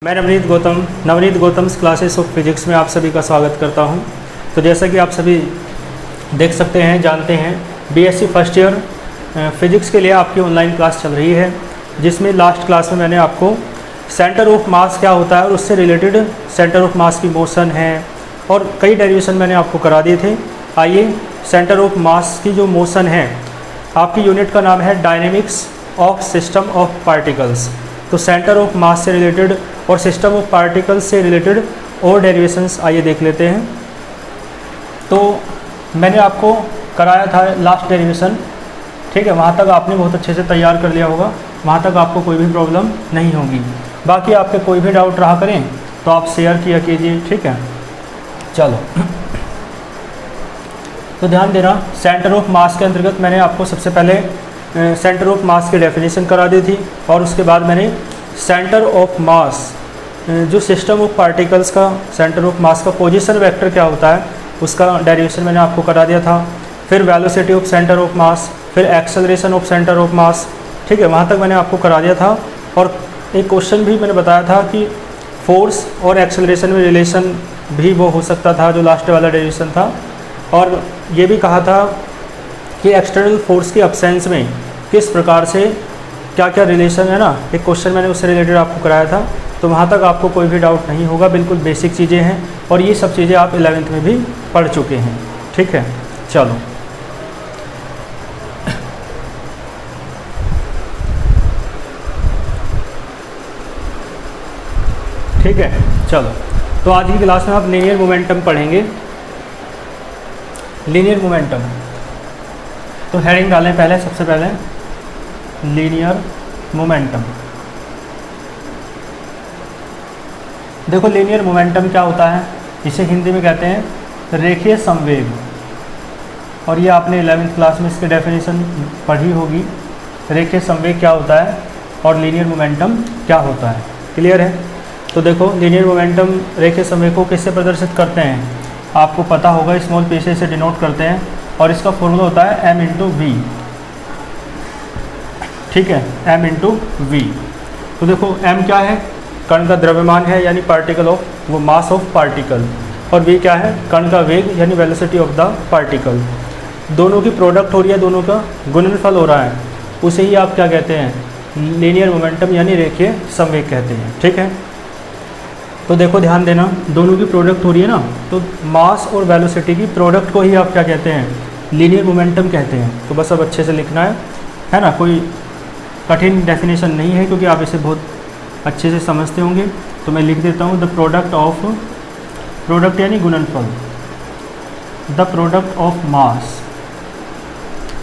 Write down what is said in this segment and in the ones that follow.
मैं Navneet Gautam's classes of physics में आप सभी का स्वागत करता हूं। तो जैसा कि आप सभी देख सकते हैं, जानते हैं, बीएससी फर्स्ट ईयर फिजिक्स के लिए आपकी ऑनलाइन क्लास चल रही है, जिसमें लास्ट क्लास में मैंने आपको सेंटर ऑफ मास क्या होता है और उससे रिलेटेड सेंटर ऑफ मास की मोशन है और कई डेरिवेशन मैंने आपको करा दिए थे। आइए, सेंटर ऑफ मास की जो मोशन है, आपकी यूनिट का नाम है dynamics of system of particles. तो सेंटर ऑफ मास से रिलेटेड और सिस्टम ऑफ पार्टिकल्स से रिलेटेड और डेरिवेशंस आइए देख लेते हैं। तो मैंने आपको कराया था लास्ट डेरिवेशन, ठीक है, वहाँ तक आपने बहुत अच्छे से तैयार कर लिया होगा, वहाँ तक आपको कोई भी प्रॉब्लम नहीं होगी। बाकी आपके कोई भी डाउट रहा करें तो आप शेयर किया कीजिए, ठीक है। चलो, तो ध्यान देना, सेंटर ऑफ मास के अंतर्गत मैंने आपको सबसे पहले सेंटर ऑफ मास की डेफिनेशन करा दी थी और उसके बाद मैंने सेंटर ऑफ मास, जो सिस्टम ऑफ पार्टिकल्स का सेंटर ऑफ मास का पोजीशन वेक्टर क्या होता है उसका डेरिवेशन मैंने आपको करा दिया था। फिर velocity of centre of mass, फिर acceleration of centre of mass, ठीक है, वहाँ तक मैंने आपको करा दिया था। और एक क्वेश्चन भी मैंने बताया था कि फोर्स और एक्सेलरेशन में रिलेशन भी वो हो सकता था, जो लास्ट वाला डेरिवेशन था। और ये भी कहा था कि एक्सटर्नल फोर्स की अब्सेंस में किस प्रकार से क्या क्या रिलेशन है ना, एक क्वेश्चन मैंने उससे रिलेटेड आपको कराया था। तो वहाँ तक आपको कोई भी डाउट नहीं होगा, बिल्कुल बेसिक चीज़ें हैं और ये सब चीज़ें आप 11th में भी पढ़ चुके हैं, ठीक है। चलो, ठीक है, चलो। तो आज की क्लास में आप लीनियर मोमेंटम पढ़ेंगे। लीनियर मोमेंटम, तो हेडिंग डालें पहले, सबसे पहले लीनियर मोमेंटम। देखो, लीनियर मोमेंटम क्या होता है, इसे हिंदी में कहते हैं रेखीय संवेग। और ये आपने 11th क्लास में इसकी डेफिनेशन पढ़ी होगी, रेखीय संवेग क्या होता है और लीनियर मोमेंटम क्या होता है। क्लियर है? तो देखो, लीनियर मोमेंटम रेखीय संवेग को किससे प्रदर्शित करते हैं, आपको पता होगा, स्मॉल पी से डिनोट करते हैं और इसका फॉर्मूला होता है m/v, ठीक है, m/v। तो देखो, m क्या है, कण का द्रव्यमान है, यानी पार्टिकल ऑफ, वो मास ऑफ पार्टिकल, और v क्या है, कण का वेग, यानी वेलोसिटी ऑफ द पार्टिकल। दोनों की प्रोडक्ट हो रही है, दोनों का गुणनफल हो रहा है, उसे ही आप क्या कहते हैं, लीनियर मोमेंटम यानी रेखीय संवेग कहते हैं, ठीक है। तो देखो, ध्यान देना, दोनों की प्रोडक्ट हो रही है ना, तो मास और वेलोसिटी की प्रोडक्ट को ही आप क्या कहते हैं, लीनियर मोमेंटम कहते हैं। तो बस अब अच्छे से लिखना है ना, कोई कठिन डेफिनेशन नहीं है, क्योंकि आप इसे बहुत अच्छे से समझते होंगे। तो मैं लिख देता हूँ, द प्रोडक्ट ऑफ, प्रोडक्ट यानी गुणनफल, द प्रोडक्ट ऑफ मास,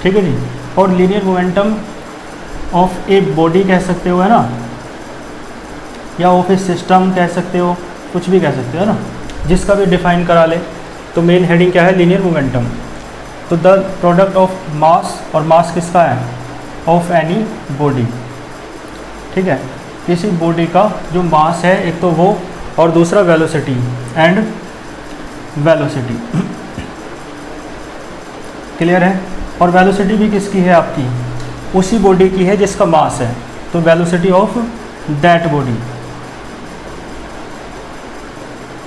ठीक है जी, और linear momentum of a body कह सकते हो, है ना, या ऑफ ए सिस्टम कह सकते हो, कुछ भी कह सकते हो, है ना, जिसका भी डिफाइन करा ले। तो मेन हेडिंग क्या है, लीनियर मोमेंटम। तो द प्रोडक्ट ऑफ मास, और मास किसका है, ऑफ एनी बॉडी, ठीक है, किसी बॉडी का जो मास है, एक तो वो, और दूसरा वेलोसिटी एंड वेलोसिटी। क्लियर है? और वेलोसिटी भी किसकी है, आपकी उसी बॉडी की है जिसका मास है, तो वेलोसिटी ऑफ दैट बॉडी,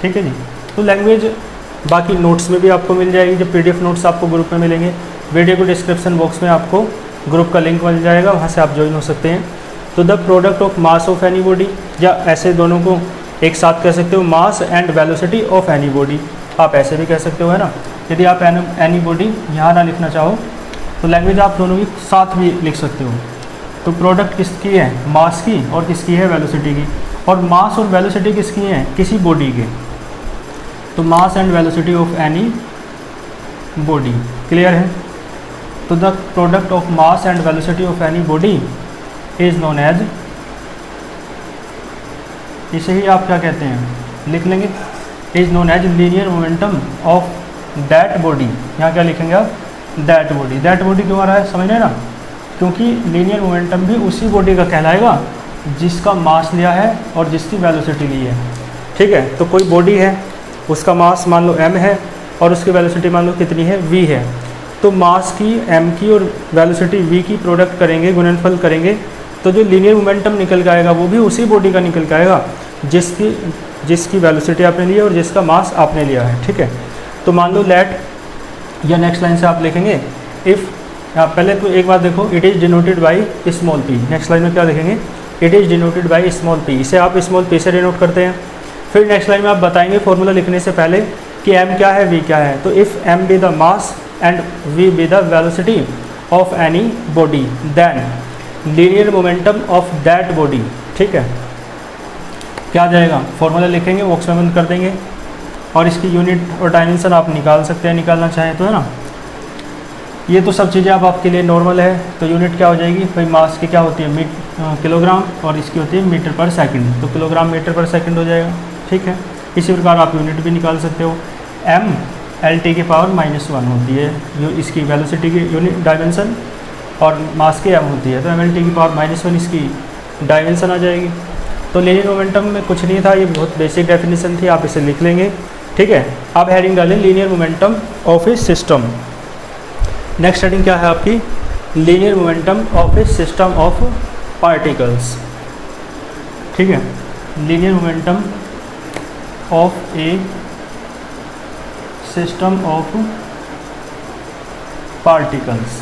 ठीक है जी। तो लैंग्वेज बाकी नोट्स में भी आपको मिल जाएगी, जब पीडीएफ नोट्स आपको ग्रुप में मिलेंगे, वीडियो को डिस्क्रिप्शन बॉक्स में आपको ग्रुप का लिंक मिल जाएगा, वहाँ से आप ज्वाइन हो सकते हैं। तो the product of mass of any body, या ऐसे दोनों को एक साथ कह सकते हो, मास and velocity of any body, आप ऐसे भी कह सकते हो, है ना। यदि आप एनी बॉडी यहाँ ना लिखना चाहो तो लैंग्वेज आप दोनों की साथ भी लिख सकते हो। तो प्रोडक्ट किसकी है, मास की, और किसकी है, वेलोसिटी की। और मास और वेलोसिटी किसकी है, किसी बॉडी के। तो mass and velocity of any body. Clear है? तो the product of mass and velocity of any body is known as, इसे ही आप क्या कहते हैं, लिख लेंगे, is known as linear momentum of that body. यहाँ क्या लिखेंगे आप, दैट बॉडी। दैट बॉडी क्यों आ रहा है, समझ रहे ना, क्योंकि लीनियर मोमेंटम भी उसी बॉडी का कहलाएगा जिसका मास लिया है और जिसकी वेलोसिटी ली है, ठीक है। तो कोई बॉडी है, उसका मास मान लो m है और उसकी वेलोसिटी मान लो कितनी है, v है। तो मास की, m की और वेलोसिटी v की प्रोडक्ट करेंगे, गुणनफल करेंगे, तो जो लीनियर मोमेंटम निकल के आएगा वो भी उसी बॉडी का निकल के आएगा जिसकी वेलोसिटी आपने ली है और जिसका मास आपने लिया है, ठीक है। तो मान लो लेट, या नेक्स्ट लाइन से आप लिखेंगे इफ़, पहले तो एक बात देखो, it is denoted by small P. Next line में क्या लिखेंगे, it is denoted by small P, इसे आप स्मॉल पी से डिनोट करते हैं। फिर नेक्स्ट लाइन में आप बताएंगे फॉर्मूला लिखने से पहले कि m क्या है, v क्या है। तो if m be the mass and v be the velocity of any body then linear momentum of that body, ठीक है। क्या आ जाएगा, फॉर्मूला लिखेंगे, बॉक्स में बंद कर देंगे, और इसकी यूनिट और डायमेंशन आप निकाल सकते हैं, निकालना चाहें तो, है ना। ये तो सब चीज़ें अब आपके लिए नॉर्मल है। तो यूनिट क्या हो जाएगी भाई, मास की क्या होती है किलोग्राम, और इसकी होती है मीटर पर सेकंड, तो किलोग्राम मीटर पर सेकंड हो जाएगा, ठीक है। इसी प्रकार आप यूनिट भी निकाल सकते हो, m LT की पावर -1 होती है, जो इसकी वेलोसिटी की यूनिट डायमेंशन, और मास की m होती है, तो mLT की पावर -1 इसकी डायमेंशन आ जाएगी। तो लीनियर मोमेंटम में कुछ नहीं था, ये बहुत बेसिक डेफिनेशन थी, आप इसे लिख लेंगे, ठीक है। अब हेडिंग डालें linear momentum of a system. Next heading क्या है आपकी, linear momentum of a system of particles, ठीक है। Linear momentum of a system of particles,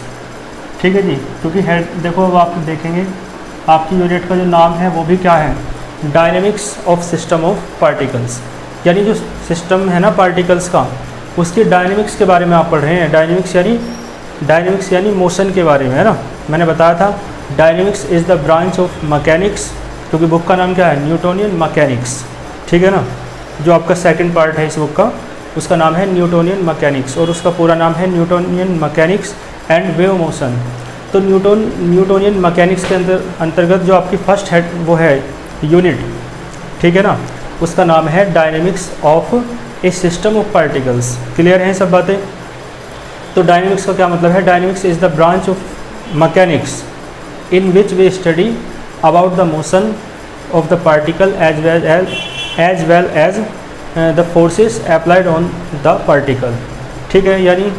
ठीक है जी। क्योंकि हेड देखो, अब आप देखेंगे आपकी यूनिट का जो नाम है वो भी क्या है, dynamics of system of particles, यानी जो सिस्टम है ना पार्टिकल्स का, उसकी डायनेमिक्स के बारे में आप पढ़ रहे हैं। डायनेमिक्स यानी मोशन के बारे में, है ना। मैंने बताया था dynamics is the branch of mechanics, क्योंकि बुक का नाम क्या है, न्यूटोनियन मैकेनिक्स, ठीक है ना। जो आपका सेकंड पार्ट है इस बुक का, उसका नाम है न्यूटोनियन मैकेनिक्स, और उसका पूरा नाम है Newtonian mechanics and wave motion. तो न्यूटोनियन मैकेनिक्स के अंतर्गत जो आपकी फर्स्ट हेड वो है यूनिट, ठीक है ना, उसका नाम है dynamics of a system of particles. Clear हैं सब बातें। तो डायनेमिक्स का क्या मतलब है, dynamics is the branch of mechanics in which we study about the motion of the particle as well as the forces applied on the particle, ठीक है। यानी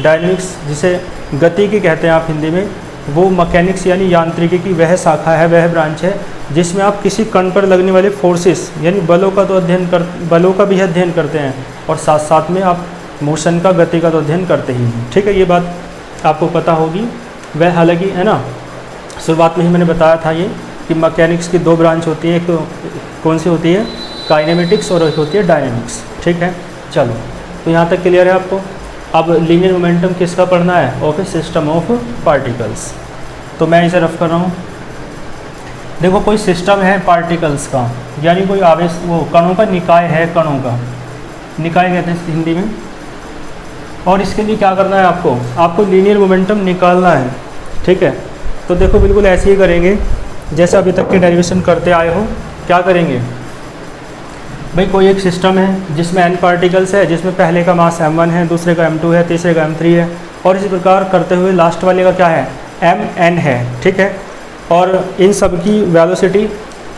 डायनेमिक्स जिसे गति की कहते हैं आप हिंदी में, वो मैकेनिक्स यानी यांत्रिकी की वह शाखा है, वह ब्रांच है जिसमें आप किसी कण पर लगने वाले फोर्सेस यानी बलों का भी अध्ययन करते हैं, और साथ साथ में आप मोशन का, गति का तो अध्ययन करते ही हैं, ठीक है। ये बात आपको पता होगी। वह हालांकि, है ना, शुरुआत में ही मैंने बताया था ये कि मैकेनिक्स की दो ब्रांच होती है, एक तो कौन सी होती है, काइनेमेटिक्स, और एक होती है डायनेमिक्स, ठीक है। चलो, तो यहाँ तक क्लियर है आपको। अब लीनियर मोमेंटम किसका पढ़ना है, of a system of particles. तो मैं इसे रफ कर रहा हूँ। देखो, कोई सिस्टम है पार्टिकल्स का, यानी कोई आवेश, वो कणों का निकाय है, कणों का निकाय कहते हैं हिंदी में। और इसके लिए क्या करना है, आपको लीनियर मोमेंटम निकालना है, ठीक है। तो देखो, बिल्कुल ऐसे ही करेंगे जैसे अभी तक के डेरिवेशन करते आए हो। क्या करेंगे भाई, कोई एक सिस्टम है जिसमें n पार्टिकल्स है, जिसमें पहले का मास m1 है, दूसरे का m2 है, तीसरे का m3 है, और इसी प्रकार करते हुए लास्ट वाले का क्या है, mn है, ठीक है। और इन सब की वेलोसिटी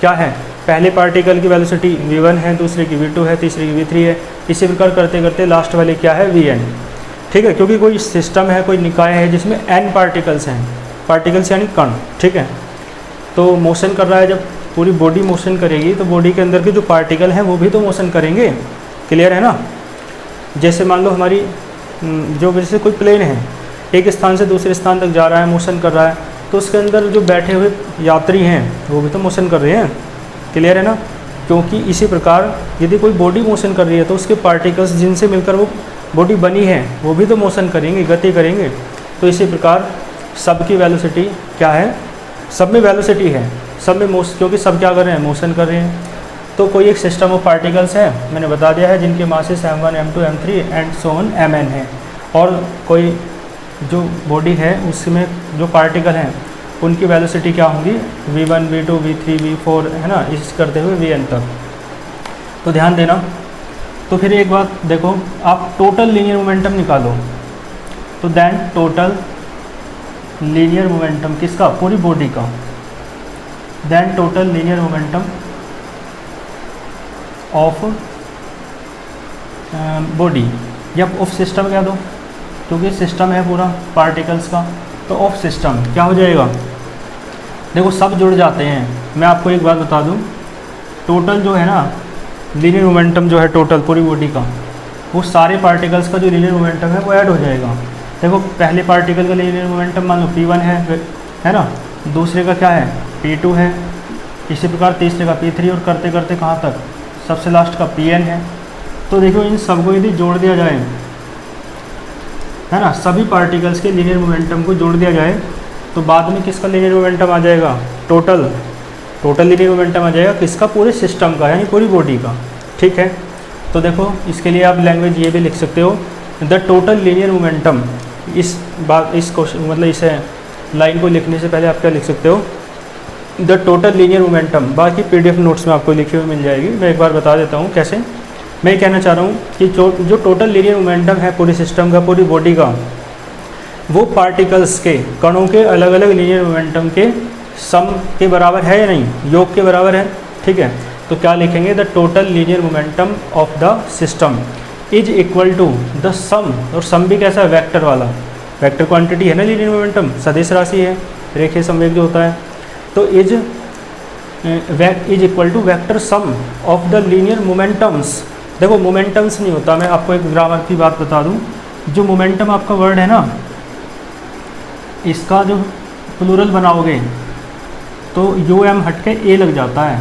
क्या है, पहले पार्टिकल की वेलोसिटी v1 है, दूसरे की v2 है, तीसरे की v3 है, इसी प्रकार करते करते लास्ट वाले क्या है, vn, ठीक है। क्योंकि कोई सिस्टम है, कोई निकाय है जिसमें n पार्टिकल्स हैं, पार्टिकल्स यानी कण, ठीक है। तो मोशन कर रहा है, जब पूरी बॉडी मोशन करेगी तो बॉडी के अंदर के जो पार्टिकल हैं वो भी तो मोशन करेंगे। क्लियर है ना। जैसे मान लो हमारी जो जैसे कोई प्लेन है, एक स्थान से दूसरे स्थान तक जा रहा है, मोशन कर रहा है, तो उसके अंदर जो बैठे हुए यात्री हैं वो भी तो मोशन कर रहे हैं। क्लियर है ना। क्योंकि इसी प्रकार यदि कोई बॉडी मोशन कर रही है तो उसके पार्टिकल्स जिनसे मिलकर वो बॉडी बनी है वो भी तो मोशन करेंगे, गति करेंगे। तो इसी प्रकार सबकी वेलोसिटी क्या है, सब में वेलोसिटी है, सब में क्योंकि सब क्या कर रहे हैं, मोशन कर रहे हैं। तो कोई एक सिस्टम ऑफ पार्टिकल्स है, मैंने बता दिया है, जिनके masses m1, m2, m3 and so on mn है। और कोई जो बॉडी है उसमें जो पार्टिकल हैं उनकी वेलोसिटी क्या होंगी, v1, v2, v3, v4, है ना, इस करते हुए vn तक। तो ध्यान देना। तो फिर एक बात देखो, आप टोटल लीनियर मोमेंटम निकालो, तो देन टोटल लीनियर मोमेंटम किसका, पूरी बॉडी का, then total linear momentum of body, या ऑफ सिस्टम कह दो क्योंकि सिस्टम है पूरा पार्टिकल्स का। तो ऑफ सिस्टम क्या हो जाएगा, देखो सब जुड़ जाते हैं। मैं आपको एक बात बता दूं, टोटल जो है ना लीनियर मोमेंटम जो है टोटल पूरी बॉडी का, वो सारे पार्टिकल्स का जो लीनियर मोमेंटम है वो ऐड हो जाएगा। देखो पहले पार्टिकल का लीनियर मोमेंटम मान लो P1 है ना, दूसरे का क्या है P2 है, इसी प्रकार तीसरे का P3 और करते करते कहाँ तक सबसे लास्ट का Pn है। तो देखो इन सबको यदि जोड़ दिया जाए, है ना, सभी पार्टिकल्स के लीनियर मोमेंटम को जोड़ दिया जाए तो बाद में किसका लीनियर मोमेंटम आ जाएगा, टोटल लीनियर मोमेंटम आ जाएगा किसका, पूरे सिस्टम का यानी पूरी बॉडी का। ठीक है, तो देखो इसके लिए आप लैंग्वेज ये भी लिख सकते हो, द टोटल लीनियर मोमेंटम। इस क्वेश्चन मतलब इसे लाइन को लिखने से पहले आप क्या लिख सकते हो, द टोटल लीनियर मोमेंटम। बाकी PDF नोट्स में आपको लिखी हुई मिल जाएगी, मैं एक बार बता देता हूँ कैसे। मैं कहना चाह रहा हूँ कि जो टोटल लीनियर मोमेंटम है पूरे सिस्टम का, पूरी बॉडी का, वो पार्टिकल्स के कणों के अलग अलग लीनियर मोमेंटम के सम के बराबर है या नहीं, योग के बराबर है। ठीक है, तो क्या लिखेंगे, the total linear momentum of the system is equal to the sum, और सम भी कैसा है, वेक्टर वाला, वेक्टर क्वांटिटी है ना लीनियर मोमेंटम, सदिश राशि है, रेखीय संवेग जो होता है। तो is equal to vector sum of the linear momentums. देखो मोमेंटम्स नहीं होता, मैं आपको एक ग्रामर की बात बता दूं, जो मोमेंटम आपका वर्ड है ना, इसका जो प्लूरल बनाओगे तो UM हट के A लग जाता है,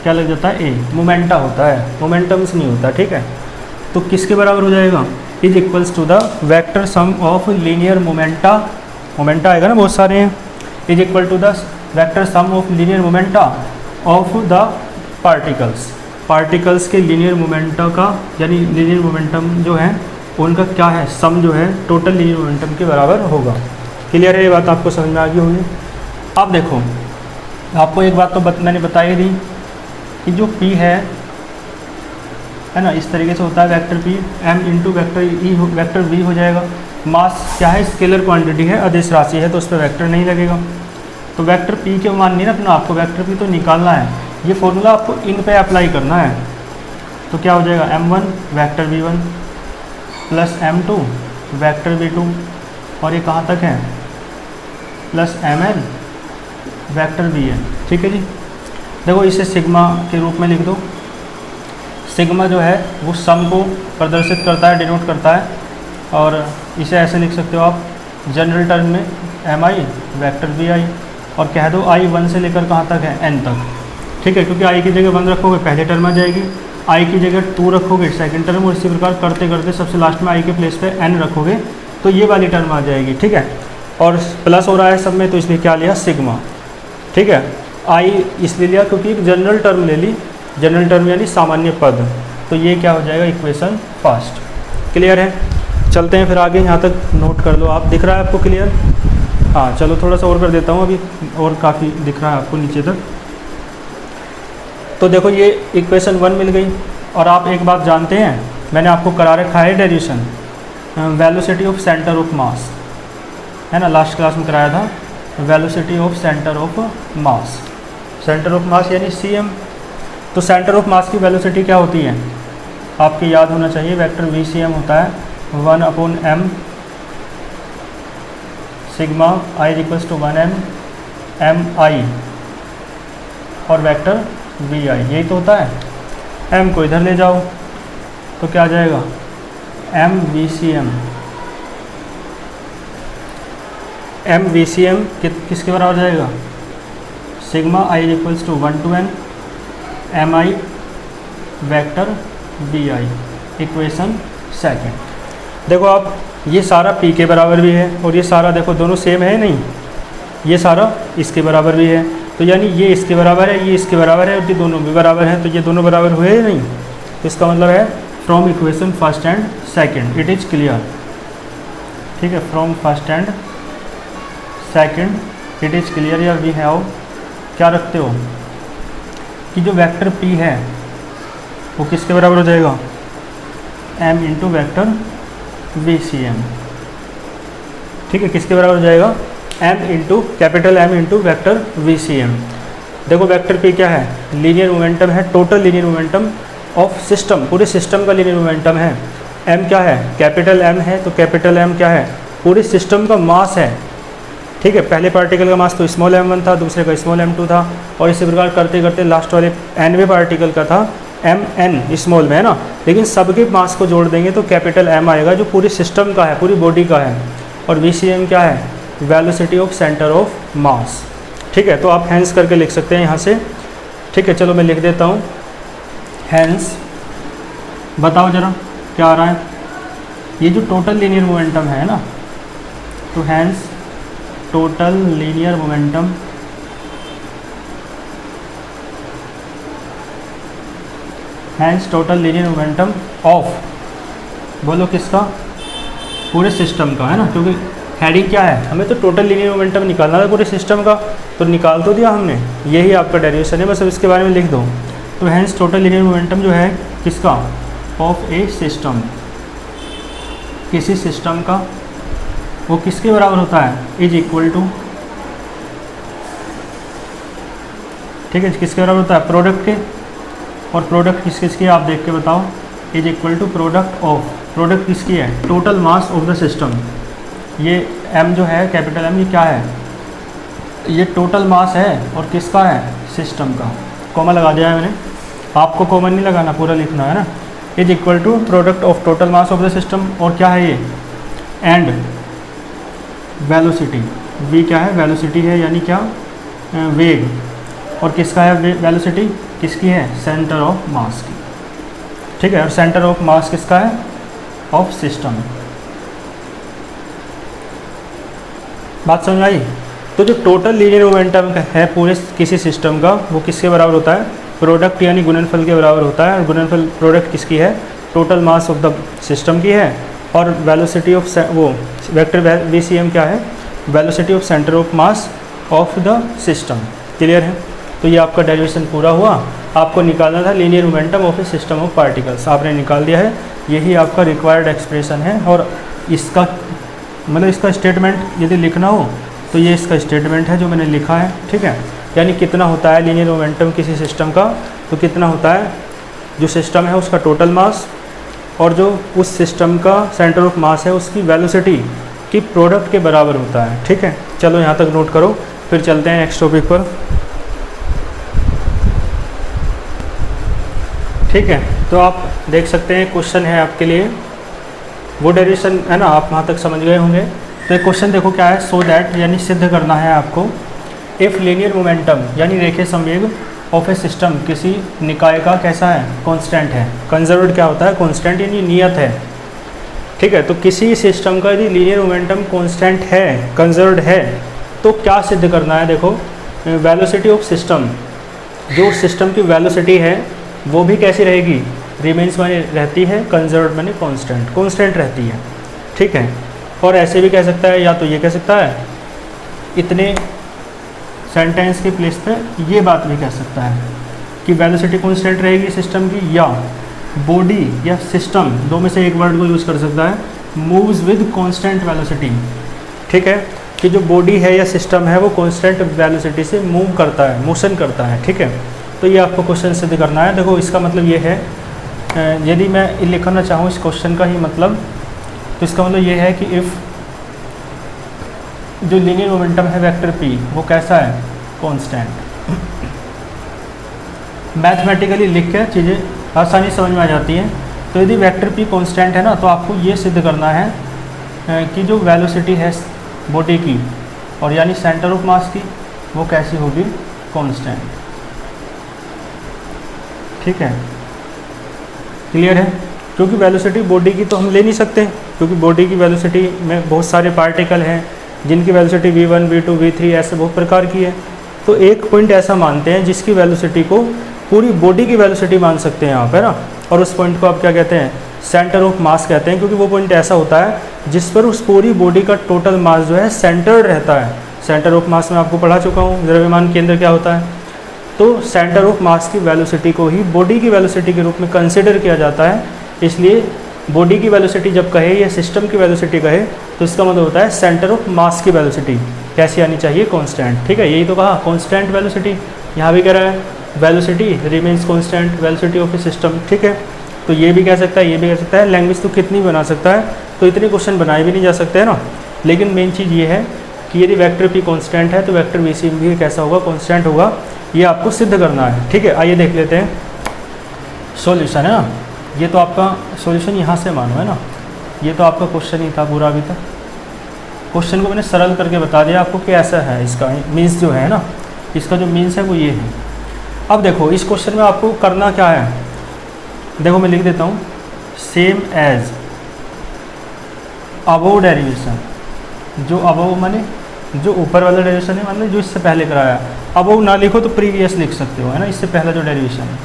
क्या लग जाता है, A, मोमेंटा होता है, मोमेंटम्स नहीं होता। ठीक है, तो किसके बराबर हो जाएगा, is equals to the vector sum of linear momenta, momenta आएगा ना बहुत सारे हैं, is equal to the vector sum of linear momenta of the particles के लीनियर मोमेंटा का, यानी लीनियर मोमेंटम जो है उनका क्या है, सम जो है टोटल लीनियर मोमेंटम के बराबर होगा। क्लियर है, ये बात आपको समझ में आ गई होगी। अब देखो आपको एक बात तो मैंने बताई दी कि जो P है ना, इस तरीके से होता है vector P M into vector V हो जाएगा। मास क्या है, स्केलर क्वांटिटी है, अदिश राशि है, तो उस पर वेक्टर नहीं लगेगा। तो वेक्टर P के मान नहीं रखना आपको, वेक्टर P तो निकालना है। ये फॉर्मूला आपको इन पे अप्लाई करना है। तो क्या हो जाएगा, M1 vector V1 plus M2 vector V2, और ये कहाँ तक है, प्लस MN वेक्टर Vn। ठीक है जी, देखो इसे सिग्मा के रूप में लिख दो। सिग्मा जो है वो सम को प्रदर्शित करता है, डिनोट करता है, और इसे ऐसे लिख सकते हो आप जनरल टर्म में Mi वेक्टर Vi, और कह दो I 1 से लेकर कहाँ तक है, N तक। ठीक है, क्योंकि I की जगह 1 रखोगे पहले टर्म आ जाएगी, I की जगह 2 रखोगे सेकंड टर्म, और इसी प्रकार करते करते सबसे लास्ट में I के प्लेस पे N रखोगे तो ये वाली टर्म आ जाएगी। ठीक है, और प्लस हो रहा है सब में, तो इसलिए क्या लिया, सिग्मा। ठीक है, I इसलिए लिया क्योंकि एक जनरल टर्म ले ली, जनरल टर्म यानी सामान्य पद, तो ये क्या हो जाएगा, इक्वेशन फर्स्ट। क्लियर है, चलते हैं फिर आगे, यहाँ तक नोट कर लो आप, दिख रहा है आपको क्लियर। हाँ चलो थोड़ा सा और कर देता हूँ अभी, और काफ़ी दिख रहा है आपको नीचे तक। तो देखो ये इक्वेशन 1 मिल गई, और आप एक बात जानते हैं, मैंने आपको करा रखा है derivation velocity of centre of मास, है ना, लास्ट क्लास में कराया था, velocity of centre of mass, centre of मास यानी CM। तो सेंटर ऑफ मास की वेलोसिटी क्या होती है, आपके याद होना चाहिए, वेक्टर VCM होता है 1/m sigma I equals to 1m mi, और वेक्टर Vi, यही तो होता है। m को इधर ले जाओ तो क्या आ जाएगा, MVCM। MVCM किसके बराबर जाएगा, sigma I equals to 1 to n mi vector Vi, equation second. देखो आप ये सारा P के बराबर भी है, और ये सारा देखो दोनों सेम है नहीं, ये सारा इसके बराबर भी है, तो यानी ये इसके बराबर है, ये इसके बराबर है, और ये दोनों भी बराबर हैं, तो ये दोनों बराबर हुए या नहीं। तो इसका मतलब है from equation first and second it is clear. ठीक है, from first and second it is clear, या वी हैव क्या रखते हो कि जो वेक्टर P है वो किसके बराबर हो जाएगा, M इंटू वेक्टर VCM। ठीक है, किसके बराबर हो जाएगा, M into capital M into vector VCM। देखो वेक्टर P क्या है, लीनियर मोमेंटम है, total linear momentum of system, पूरे सिस्टम का लीनियर मोमेंटम है। M क्या है, कैपिटल M है, तो कैपिटल M क्या है, पूरे सिस्टम का मास है। ठीक है, पहले पार्टिकल का मास तो स्मॉल m1 था, दूसरे का स्मॉल m2 था, और इसी प्रकार करते करते लास्ट वाले nवें पार्टिकल का था mn स्मॉल में, है ना। लेकिन सबके मास को जोड़ देंगे तो कैपिटल M आएगा, जो पूरी सिस्टम का है, पूरी बॉडी का है। और VCM क्या है? Velocity of centre of mass. ठीक है, तो आप हैंस करके लिख सकते हैं यहाँ से। ठीक है, चलो मैं लिख देता हूँ हैंस। बताओ ज़रा क्या आ रहा है? ये जो टोटल लीनियर मोमेंटम है ना, तो hence total linear momentum hence total linear momentum of, बोलो किसका? पूरे सिस्टम का, है ना, क्योंकि हेडिंग क्या है, हमें तो टोटल लीनियर मोमेंटम निकालना था पूरे सिस्टम का, तो निकाल तो दिया हमने, यही आपका डेरिवेशन है, बस अब इसके बारे में लिख दो। तो हैंस टोटल लीनियर मोमेंटम जो है किसका? ऑफ ए सिस्टम, किसी सिस्टम का, वो किसके बराबर होता है? इज इक्वल टू, ठीक है, किसके बराबर होता है? प्रोडक्ट के। और प्रोडक्ट किस किसकी है आप देख के बताओ? Is equal to product of, product किसकी है? Total mass of the system. ये m जो है, कैपिटल M, ये क्या है? ये टोटल मास है, और किसका है? सिस्टम का। कॉमा लगा दिया है मैंने, आपको कॉमा नहीं लगाना, पूरा लिखना है ना। Is equal to product of total mass of the system, और क्या है ये? एंड वेलोसिटी, v क्या है? वेलोसिटी है, यानी क्या? वेग। और किसका है वेलोसिटी? किसकी है? सेंटर ऑफ मास की। ठीक है, और सेंटर ऑफ मास किसका है? Of system. बात समझ आई? तो जो टोटल लीनियर मोमेंटम है पूरे किसी सिस्टम का, वो किसके बराबर होता है? प्रोडक्ट यानी गुणनफल के बराबर होता है। और गुणनफल प्रोडक्ट किसकी है? Total mass of the system की है। और वेलोसिटी ऑफ वो वेक्टर VCM क्या है? Velocity of centre of mass of the system. Clear है? तो ये आपका डेरिवेशन पूरा हुआ। आपको निकालना था linear momentum of a system of particles, आपने निकाल दिया है। यही आपका रिक्वायर्ड एक्सप्रेशन है। और इसका मतलब इसका स्टेटमेंट यदि लिखना हो तो ये इसका स्टेटमेंट है जो मैंने लिखा है। ठीक है, यानी कितना होता है लीनियर मोमेंटम किसी सिस्टम का, तो कितना होता है जो सिस्टम है उसका टोटल मास, और जो उस सिस्टम का सेंटर ऑफ मास है उसकी वेलोसिटी की प्रोडक्ट के बराबर होता है। ठीक है, चलो यहाँ तक नोट करो, फिर चलते हैं नेक्स्ट टॉपिक पर। ठीक है, तो आप देख सकते हैं क्वेश्चन है आपके लिए, वो डेरिवेशन है ना, आप वहाँ तक समझ गए होंगे। तो एक क्वेश्चन देखो क्या है, सो दैट यानी सिद्ध करना है आपको, इफ़ लीनियर मोमेंटम यानी रेखीय संवेग ऑफ ए सिस्टम किसी निकाय का कैसा है? कांस्टेंट है। कंजर्व्ड क्या होता है? कांस्टेंट यानी नियत है। ठीक है, तो किसी सिस्टम का यदि लीनियर मोमेंटम कांस्टेंट है, कंजर्व्ड है, तो क्या सिद्ध करना है? देखो, वेलोसिटी ऑफ सिस्टम, जो सिस्टम की वेलोसिटी है वो भी कैसी रहेगी? रिमेन्स माने रहती है, कंजर्व्ड माने कांस्टेंट, कांस्टेंट रहती है। ठीक है, और ऐसे भी कह सकता है, या तो ये कह सकता है इतने सेंटेंस के प्लेस पे ये बात भी कह सकता है कि वेलोसिटी कांस्टेंट रहेगी सिस्टम की, या बॉडी या सिस्टम, दो में से एक वर्ड को यूज़ कर सकता है, मूव्स विद कांस्टेंट वेलोसिटी। ठीक है, कि जो बॉडी है या सिस्टम है वो कांस्टेंट वेलोसिटी से मूव करता है, मोशन करता है। ठीक है, तो ये आपको क्वेश्चन सिद्ध करना है। देखो, इसका मतलब ये है, यदि मैं लिखना चाहूँ इस क्वेश्चन का ही मतलब, तो इसका मतलब ये है कि इफ़ जो लीनियर मोमेंटम है वेक्टर p वो कैसा है? कांस्टेंट। मैथमेटिकली लिख के चीज़ें आसानी समझ में आ जाती हैं। तो यदि वेक्टर p कांस्टेंट है ना, तो आपको ये सिद्ध करना है कि जो वेलोसिटी है बॉडी की, और यानी सेंटर ऑफ मास की, वो कैसी होगी? कांस्टेंट। ठीक है, क्लियर है? क्योंकि वेलोसिटी बॉडी की तो हम ले नहीं सकते, क्योंकि बॉडी की वेलोसिटी में बहुत सारे पार्टिकल हैं जिनकी वेलोसिटी v1, v2, v3 ऐसे बहुत प्रकार की है। तो एक पॉइंट ऐसा मानते हैं जिसकी वेलोसिटी को पूरी बॉडी की वेलोसिटी मान सकते हैं आप, है ना। और उस पॉइंट को आप क्या कहते हैं? सेंटर ऑफ मास कहते हैं, क्योंकि वो पॉइंट ऐसा होता है जिस पर उस पूरी बॉडी का टोटल मास जो है सेंटर्ड रहता है। सेंटर ऑफ मास में आपको पढ़ा चुका हूँ, द्रव्यमान केंद्र क्या होता है। तो सेंटर ऑफ मास की वेलोसिटी को ही बॉडी की वेलोसिटी के रूप में कंसिडर किया जाता है। इसलिए बॉडी की वेलोसिटी जब कहे या सिस्टम की वेलोसिटी कहे, तो इसका मतलब होता है सेंटर ऑफ मास की वेलोसिटी कैसी आनी चाहिए? कांस्टेंट। ठीक है, यही तो कहा कांस्टेंट वेलोसिटी। यहाँ भी कह रहा है velocity remains constant velocity of a system. ठीक है, तो ये भी कह सकता है, ये भी कह सकता है। लैंग्वेज तो कितनी बना सकता है, तो इतने क्वेश्चन बनाए भी नहीं जा सकते हैं ना। लेकिन मेन चीज़ ये है कि यदि वेक्टर पी कांस्टेंट है तो वेक्टर वी सी भी कैसा होगा, कांस्टेंट होगा। ये आपको सिद्ध करना है, ठीक है। आइए देख लेते हैं सॉल्यूशन, है ना। ये तो आपका सॉल्यूशन यहाँ से मानो, है ना। ये तो आपका क्वेश्चन ही था पूरा अभी तक। क्वेश्चन को मैंने सरल करके बता दिया आपको कि ऐसा है, इसका मीन्स जो है ना, इसका जो मीन्स है वो ये है। अब देखो इस क्वेश्चन में आपको करना क्या है, देखो मैं लिख देता हूँ, सेम एज अबव डेरिवेशन। जो अबव माने जो ऊपर वाला डेरिवेशन है, माने जो इससे पहले कराया। अबव ना लिखो तो प्रीवियस लिख सकते हो, है ना, इससे पहला जो डेरिवेशन है।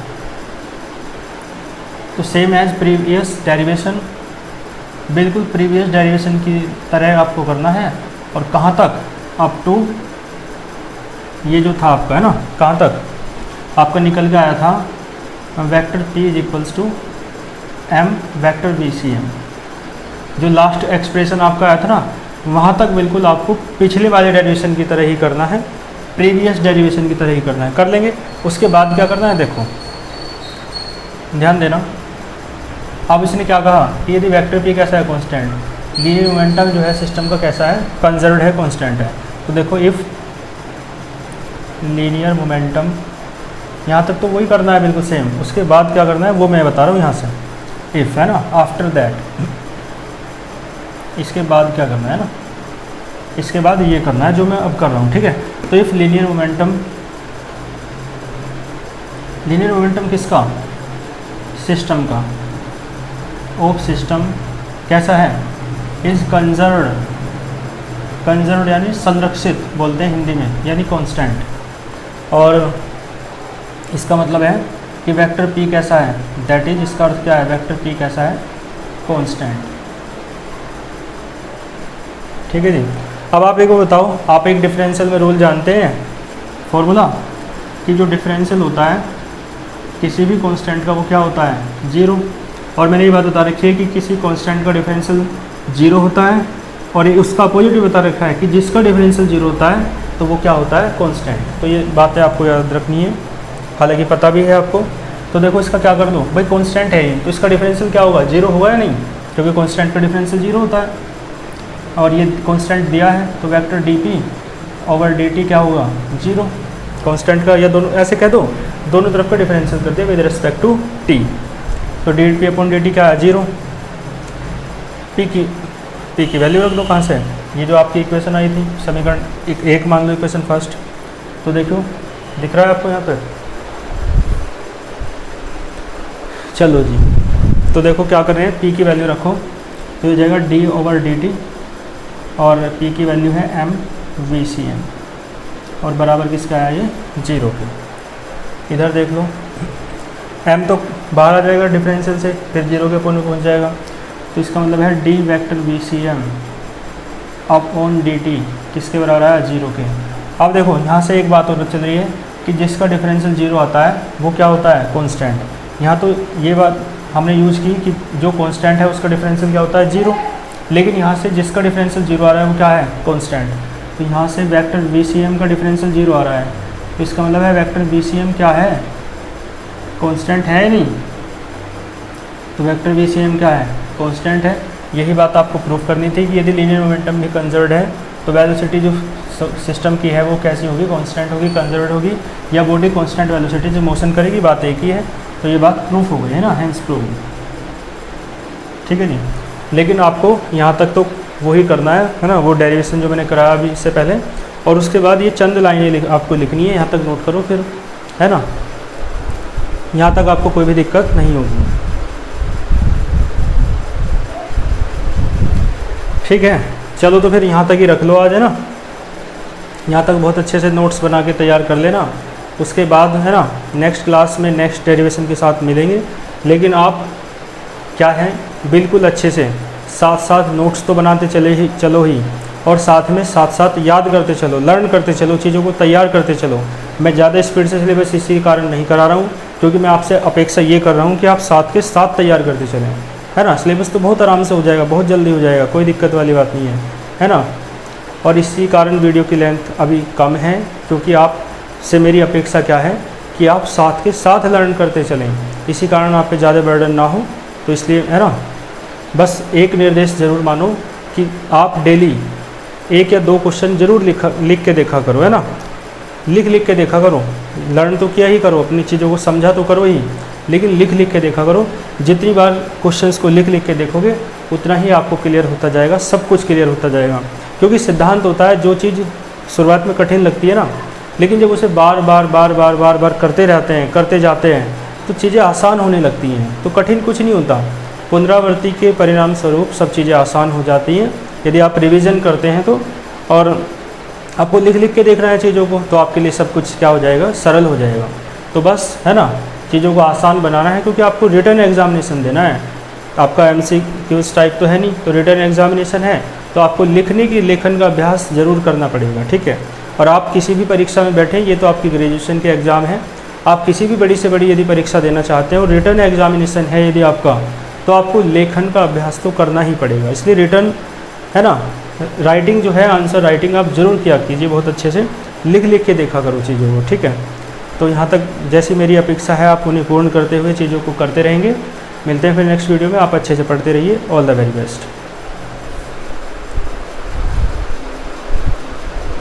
तो सेम एज प्रीवियस डेरिवेशन, बिल्कुल प्रीवियस डेरिवेशन की तरह आपको करना है। और कहाँ तक, अप टू ये जो था आपका, है ना, कहाँ तक आपका निकल के आया था vector p is equals to m vector V C M. जो लास्ट एक्सप्रेशन आपका आया था ना, वहाँ तक बिल्कुल आपको पिछले वाले डेरिवेशन की तरह ही करना है, प्रीवियस डेरिवेशन की तरह ही करना है। कर लेंगे, उसके बाद क्या करना है, देखो ध्यान देना। अब इसने क्या कहा कि यदि वेक्टर p कैसा है, कांस्टेंट, लीनियर मोमेंटम जो है सिस्टम का कैसा है, कंजर्व्ड है, कांस्टेंट है। तो देखो इफ़ लीनियर मोमेंटम, यहाँ तक तो वही करना है बिल्कुल सेम। उसके बाद क्या करना है वो मैं बता रहा हूँ यहाँ से, इफ़, है ना। आफ्टर दैट, इसके बाद क्या करना है ना, इसके बाद ये करना है जो मैं अब कर रहा हूँ, ठीक है। तो if linear momentum, linear momentum किसका, सिस्टम का, ऑफ सिस्टम कैसा है, इज़ कंजर्व्ड, कंजर्व्ड यानी संरक्षित बोलते हैं हिंदी में, यानी कांस्टेंट। और इसका मतलब है कि वेक्टर p कैसा है, दैट इज, इसका अर्थ क्या है, वेक्टर p कैसा है, कांस्टेंट, ठीक है जी। अब आप एक को बताओ, आप एक डिफरेंशियल में रूल जानते हैं, फॉर्मूला, कि जो डिफरेंशियल होता है किसी भी कांस्टेंट का वो क्या होता है, जीरो। और मैंने ये बात बता रखी है कि किसी कांस्टेंट का डिफरेंशियल जीरो होता है, और ये उसका अपोजिट भी बता रखा है कि जिसका डिफरेंशियल जीरो होता है तो वो क्या होता है, कांस्टेंट। तो ये बातें आपको याद रखनी है, हालांकि पता भी है आपको। तो देखो इसका क्या कर दो भाई, कांस्टेंट है ये, तो इसका डिफरेंशियल क्या होगा, जीरो होगा या नहीं, क्योंकि कांस्टेंट का डिफरेंशियल जीरो होता है। और ये कांस्टेंट दिया है तो वेक्टर डी ओवर डी क्या होगा, जीरो। कांस्टेंट का या दोनों ऐसे कह दो, दोनों तरफ का डिफरेंशियल कर दिया विद रिस्पेक्ट टू टी। तो डी अपॉन डी क्या है, जीरो। पी की वैल्यू रख दो, कहाँ से, ये जो आपकी इक्वेशन आई थी समीकरण एक मान लो, इक्वेशन फर्स्ट। तो देखो दिख रहा है आपको यहाँ पर, चलो जी। तो देखो क्या कर रहे हैं, p की वैल्यू रखो, तो ये जाएगा d ओवर dt, और p की वैल्यू है m वी सी एम, और बराबर किसका है ये, जीरो के। इधर देख लो, m तो बाहर आ जाएगा डिफरेंशियल से, फिर जीरो के पॉइंट में पहुँच जाएगा। तो इसका मतलब है d vector V C M upon D T किसके बराबर है, जीरो के। अब देखो यहाँ से एक बात और चल रही है कि जिसका डिफरेंशियल जीरो आता है वो क्या होता है, कांस्टेंट। यहाँ तो ये बात हमने यूज़ की कि जो कांस्टेंट है उसका डिफरेंशियल क्या होता है, जीरो। लेकिन यहाँ से जिसका डिफरेंशियल जीरो आ रहा है वो क्या है, कांस्टेंट। तो यहाँ से वेक्टर वी सी एम का डिफरेंशियल जीरो आ रहा है, तो इसका मतलब है वेक्टर वी सी एम क्या है, कांस्टेंट है नहीं। तो वेक्टर वी सी एम क्या है, कांस्टेंट है। यही बात आपको प्रूफ करनी थी कि यदि लीनियर मोमेंटम भी कंजर्व्ड है तो वेलोसिटी जो सिस्टम की है वो कैसी होगी, कांस्टेंट होगी, कंजर्व्ड होगी, या बॉडी कांस्टेंट वेलोसिटी जो मोशन करेगी, बात एक ही है। तो ये बात प्रूफ हो गई है ना, हैंस प्रूफ, ठीक है जी। लेकिन आपको यहाँ तक तो वही करना है ना, वो डेरिवेशन जो मैंने कराया अभी इससे पहले, और उसके बाद ये चंद लाइनें आपको लिखनी है, यहाँ तक नोट करो फिर, है ना। यहाँ तक आपको कोई भी दिक्कत नहीं होगी, ठीक है। चलो तो फिर यहाँ तक ही रख लो आज, है ना। यहाँ तक बहुत अच्छे से नोट्स बना के तैयार कर लेना। उसके बाद है ना नेक्स्ट क्लास में नेक्स्ट डेरिवेशन के साथ मिलेंगे। लेकिन आप क्या है, बिल्कुल अच्छे से साथ साथ नोट्स तो बनाते चलो ही, और साथ में साथ याद करते चलो, लर्न करते चलो, चीज़ों को तैयार करते चलो। मैं ज़्यादा स्पीड से सिलेबस इसी कारण नहीं करा रहा हूँ, क्योंकि मैं आपसे अपेक्षा ये कर रहा हूँ कि आप साथ के साथ तैयार करते चलें, है ना। सिलेबस तो बहुत आराम से हो जाएगा, बहुत जल्दी हो जाएगा, कोई दिक्कत वाली बात नहीं है ना। और इसी कारण वीडियो की लेंथ अभी कम है, क्योंकि आप से मेरी अपेक्षा क्या है कि आप साथ के साथ लर्न करते चलें, इसी कारण आप पे ज़्यादा बर्डन ना हो। तो इसलिए है ना, बस एक निर्देश ज़रूर मानो कि आप डेली 1 या 2 क्वेश्चन जरूर लिख के देखा करो, है ना, लिख के देखा करो। लर्न तो किया ही करो, अपनी चीज़ों को समझा तो करो ही, लेकिन लिख के देखा करो। जितनी बार क्वेश्चंस को लिख के देखोगे उतना ही आपको क्लियर होता जाएगा, सब कुछ क्लियर होता जाएगा। क्योंकि सिद्धांत होता है, जो चीज़ शुरुआत में कठिन लगती है ना, लेकिन जब उसे बार बार करते रहते हैं, करते जाते हैं, तो चीज़ें आसान होने लगती हैं। तो कठिन कुछ नहीं होता, पुनरावृत्ति के परिणाम स्वरूप सब चीज़ें आसान हो जाती हैं यदि आप रिवीजन करते हैं तो। और आपको लिख के देखना है चीज़ों को, तो आपके लिए सब कुछ क्या हो जाएगा, सरल हो जाएगा। तो बस, है ना, चीज़ों को आसान बनाना है, क्योंकि आपको रिटर्न एग्जामिनेशन देना है। आपका MCQ टाइप तो है नहीं, तो रिटर्न एग्जामिनेशन है, तो आपको लिखने की लेखन का अभ्यास ज़रूर करना पड़ेगा, ठीक है। और आप किसी भी परीक्षा में बैठें, ये तो आपकी ग्रेजुएशन के एग्ज़ाम है, आप किसी भी बड़ी से बड़ी यदि परीक्षा देना चाहते हैं और रिटर्न एग्जामिनेशन है यदि आपका, तो आपको लेखन का अभ्यास तो करना ही पड़ेगा। इसलिए रिटर्न, है ना, राइटिंग जो है, आंसर राइटिंग आप ज़रूर किया कीजिए, बहुत अच्छे से लिख के देखा करो चीज़ों को, ठीक है। तो यहाँ तक जैसी मेरी अपेक्षा है, आप उन्हें पूर्ण करते हुए चीज़ों को करते रहेंगे। मिलते हैं फिर नेक्स्ट वीडियो में। आप अच्छे से पढ़ते रहिए। All the very best.